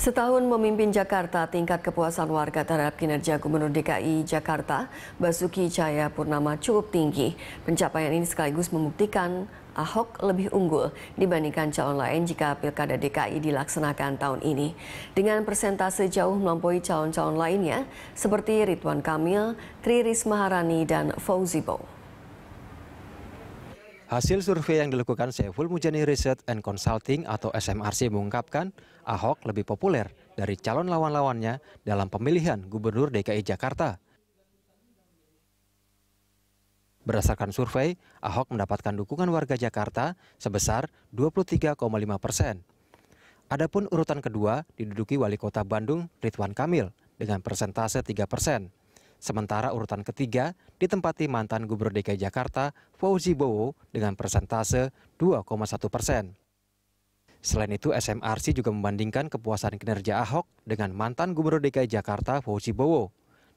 Setahun memimpin Jakarta, tingkat kepuasan warga terhadap kinerja Gubernur DKI Jakarta, Basuki Cahayapurnama cukup tinggi. Pencapaian ini sekaligus membuktikan Ahok lebih unggul dibandingkan calon lain jika Pilkada DKI dilaksanakan tahun ini. Dengan persentase jauh melampaui calon-calon lainnya seperti Ridwan Kamil, Tri Risma Harani, dan Fauzi Bowo. Hasil survei yang dilakukan Saiful Mujani Research and Consulting atau SMRC mengungkapkan Ahok lebih populer dari calon lawan-lawannya dalam pemilihan Gubernur DKI Jakarta. Berdasarkan survei, Ahok mendapatkan dukungan warga Jakarta sebesar 23,5%. Adapun urutan kedua diduduki Wali Kota Bandung Ridwan Kamil dengan persentase 3%. Sementara urutan ketiga ditempati mantan Gubernur DKI Jakarta Fauzi Bowo dengan persentase 2,1%. Selain itu, SMRC juga membandingkan kepuasan kinerja Ahok dengan mantan Gubernur DKI Jakarta Fauzi Bowo.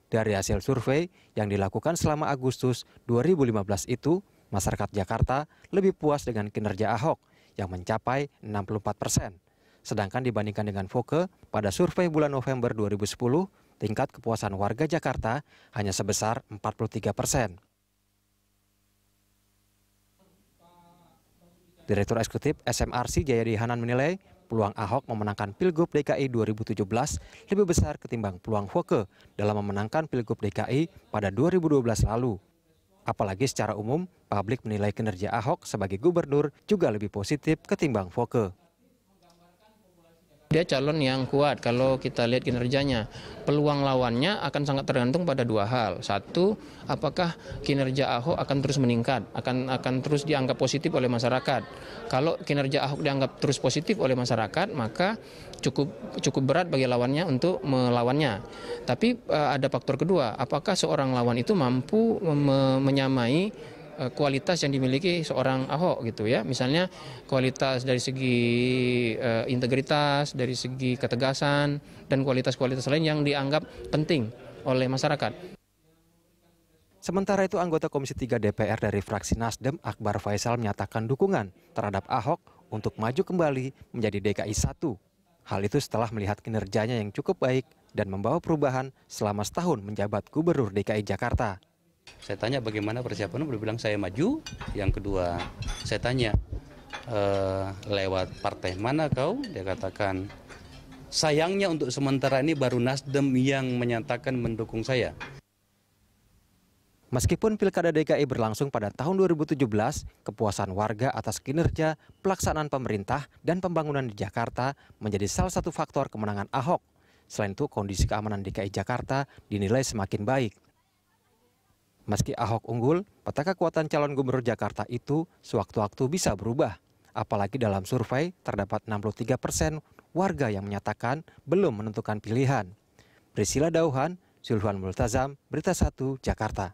Dari hasil survei yang dilakukan selama Agustus 2015 itu, masyarakat Jakarta lebih puas dengan kinerja Ahok yang mencapai 64%. Sedangkan dibandingkan dengan Foke pada survei bulan November 2010, tingkat kepuasan warga Jakarta hanya sebesar 43%. Direktur Eksekutif SMRC Jayadi Hanan menilai peluang Ahok memenangkan Pilgub DKI 2017 lebih besar ketimbang peluang Foke dalam memenangkan Pilgub DKI pada 2012 lalu. Apalagi secara umum, publik menilai kinerja Ahok sebagai gubernur juga lebih positif ketimbang Foke. Dia calon yang kuat kalau kita lihat kinerjanya. Peluang lawannya akan sangat tergantung pada dua hal. Satu, apakah kinerja Ahok akan terus meningkat, akan terus dianggap positif oleh masyarakat. Kalau kinerja Ahok dianggap terus positif oleh masyarakat, maka cukup berat bagi lawannya untuk melawannya. Tapi ada faktor kedua, apakah seorang lawan itu mampu menyamai kualitas yang dimiliki seorang Ahok gitu ya, misalnya kualitas dari segi integritas, dari segi ketegasan, dan kualitas-kualitas lain yang dianggap penting oleh masyarakat. Sementara itu, anggota Komisi 3 DPR dari fraksi Nasdem Akbar Faisal menyatakan dukungan terhadap Ahok untuk maju kembali menjadi DKI 1. Hal itu setelah melihat kinerjanya yang cukup baik dan membawa perubahan selama setahun menjabat Gubernur DKI Jakarta. Saya tanya bagaimana persiapan, beliau bilang saya maju. Yang kedua, saya tanya lewat partai mana kau? Dia katakan, sayangnya untuk sementara ini baru Nasdem yang menyatakan mendukung saya. Meskipun Pilkada DKI berlangsung pada tahun 2017, kepuasan warga atas kinerja, pelaksanaan pemerintah, dan pembangunan di Jakarta menjadi salah satu faktor kemenangan Ahok. Selain itu, kondisi keamanan DKI Jakarta dinilai semakin baik. Meski Ahok unggul, peta kekuatan calon gubernur Jakarta itu sewaktu-waktu bisa berubah. Apalagi dalam survei terdapat 63% warga yang menyatakan belum menentukan pilihan. Priscilla Dauhan, Zulfan Multazam, Berita 1, Jakarta.